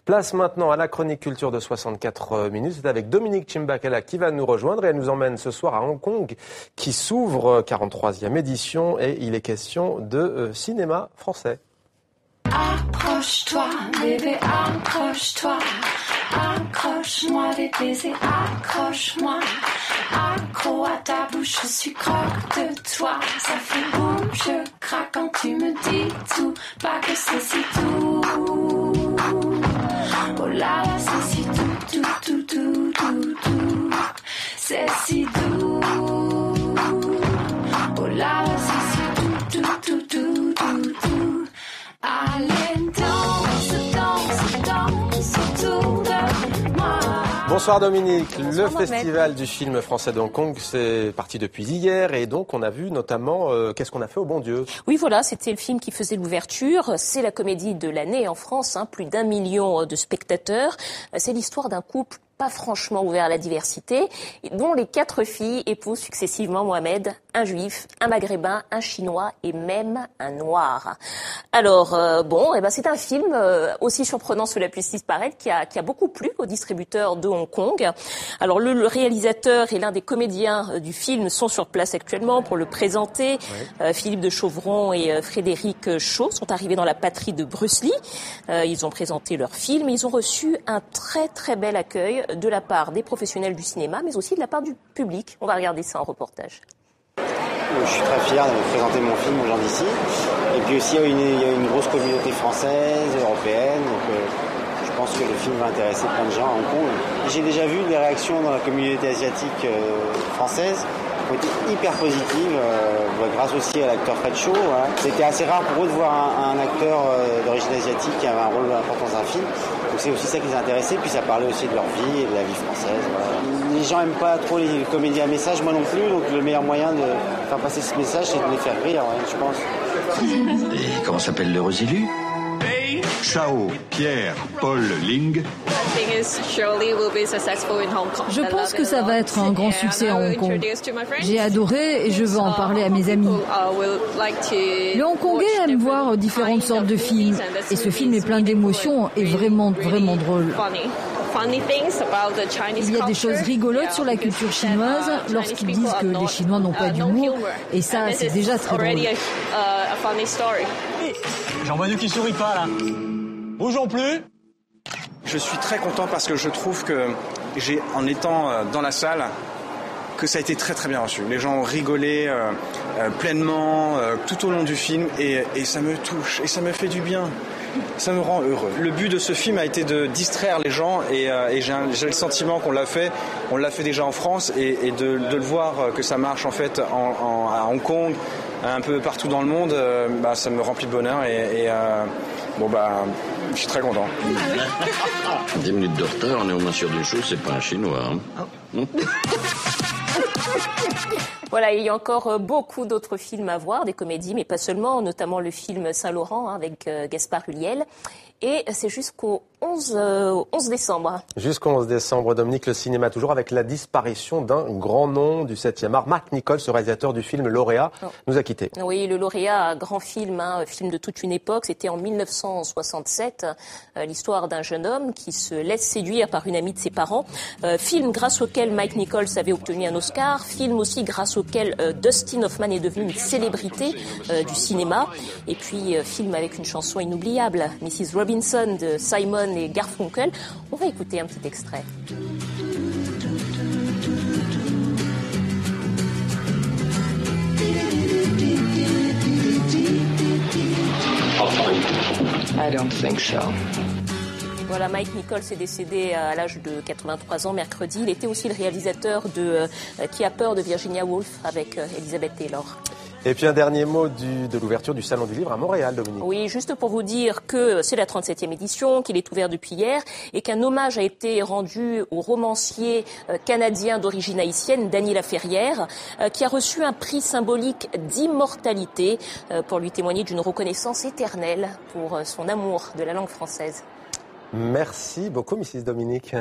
Place maintenant à la chronique culture de 64 minutes. C'est avec Dominique Chimbakala qui va nous rejoindre et elle nous emmène ce soir à Hong Kong qui s'ouvre, 43e édition, et il est question de cinéma français. Accroche-toi, bébé, accroche-toi. Accroche-moi des baisers, accroche-moi. Accro à ta bouche, je suis croque de toi. Ça fait boum, je craque quand tu me dis tout. Pas que c'est si tout. Oh là là, c'est si tout, tout, tout, tout, tout, tout. C'est si doux. Oh là là, c'est si tout, tout, tout, tout, tout, tout. Allez, danse, danse, danse autour de moi. Bonsoir Dominique. Bonsoir le Mohamed. Festival du film français de Hong Kong, c'est parti depuis hier et donc on a vu notamment Qu'est-ce qu'on a fait au bon Dieu. Oui, voilà, c'était le film qui faisait l'ouverture. C'est la comédie de l'année en France, plus d'1 million de spectateurs. C'est l'histoire d'un couple pas franchement ouvert à la diversité, dont les 4 filles épousent successivement Mohamed, un juif, un maghrébin, un chinois et même un noir. Alors, c'est un film aussi surprenant cela puisse disparaître, qui a beaucoup plu aux distributeurs de Hong Kong. Alors, le réalisateur et l'un des comédiens du film sont sur place actuellement pour le présenter. Oui. Philippe de Chauvron et Frédéric Shaw sont arrivés dans la patrie de Bruce Lee. Ils ont présenté leur film et ils ont reçu un très très bel accueil de la part des professionnels du cinéma, mais aussi de la part du public. On va regarder ça en reportage. Je suis très fier de présenter mon film aux gens d'ici. Et puis aussi, il y a une grosse communauté française, européenne. Donc, je pense que le film va intéresser plein de gens à Hong Kong. J'ai déjà vu des réactions dans la communauté asiatique française qui ont été hyper positives, grâce aussi à l'acteur Fred Shaw. Voilà. C'était assez rare pour eux de voir un acteur d'origine asiatique qui avait un rôle important dans un film. Donc c'est aussi ça qui les a intéressés. Puis ça parlait aussi de leur vie et de la vie française. Voilà. Les gens n'aiment pas trop les comédies à message, moi non plus. Donc le meilleur moyen de faire passer ce message, c'est de les faire rire, je pense. Et comment s'appelle l'heureux élu? Chao, Pierre, Paul, Ling. Je pense que ça va être un grand succès à Hong Kong. J'ai adoré et je veux en parler à mes amis. Les Hongkongais aiment voir différentes sortes de films et ce film est plein d'émotions et vraiment, vraiment drôle. Il y a des choses rigolotes sur la culture chinoise lorsqu'ils disent que les Chinois n'ont pas d'humour et ça, c'est déjà très drôle. J'en vois deux qui sourient pas là. Bougeons plus. Je suis très content parce que je trouve que en étant dans la salle, que ça a été très très bien reçu. Les gens ont rigolé pleinement tout au long du film et ça me touche et ça me fait du bien. Ça me rend heureux. Le but de ce film a été de distraire les gens et j'ai le sentiment qu'on l'a fait déjà en France et de le voir que ça marche en fait à Hong Kong, un peu partout dans le monde, ça me remplit de bonheur et je suis très content. 10 minutes de retard, on est au moins sûr d'une chose, c'est pas un Chinois. Voilà, il y a encore beaucoup d'autres films à voir, des comédies, mais pas seulement, notamment le film Saint-Laurent avec Gaspard Ulliel. Et c'est jusqu'au 11 décembre. Jusqu'au 11 décembre, Dominique, le cinéma toujours avec la disparition d'un grand nom du 7e art. Marc Nichols, ce réalisateur du film Lauréat, nous a quittés. Oui, le Lauréat, grand film, film de toute une époque. C'était en 1967, l'histoire d'un jeune homme qui se laisse séduire par une amie de ses parents. Film grâce auquel Mike Nichols avait obtenu un Oscar. Film aussi grâce auquel Dustin Hoffman est devenu une célébrité du cinéma. Et puis, film avec une chanson inoubliable, Mrs. Robinson de Simon et Garfunkel. On va écouter un petit extrait. I don't think so. Voilà, Mike Nichols est décédé à l'âge de 83 ans mercredi. Il était aussi le réalisateur de Qui a peur de Virginia Woolf avec Elizabeth Taylor. Et puis un dernier mot de l'ouverture du Salon du Livre à Montréal, Dominique. Oui, juste pour vous dire que c'est la 37e édition, qu'il est ouvert depuis hier et qu'un hommage a été rendu au romancier canadien d'origine haïtienne, Dany Laferrière, qui a reçu un prix symbolique d'immortalité pour lui témoigner d'une reconnaissance éternelle pour son amour de la langue française. Merci beaucoup, Mrs. Dominique.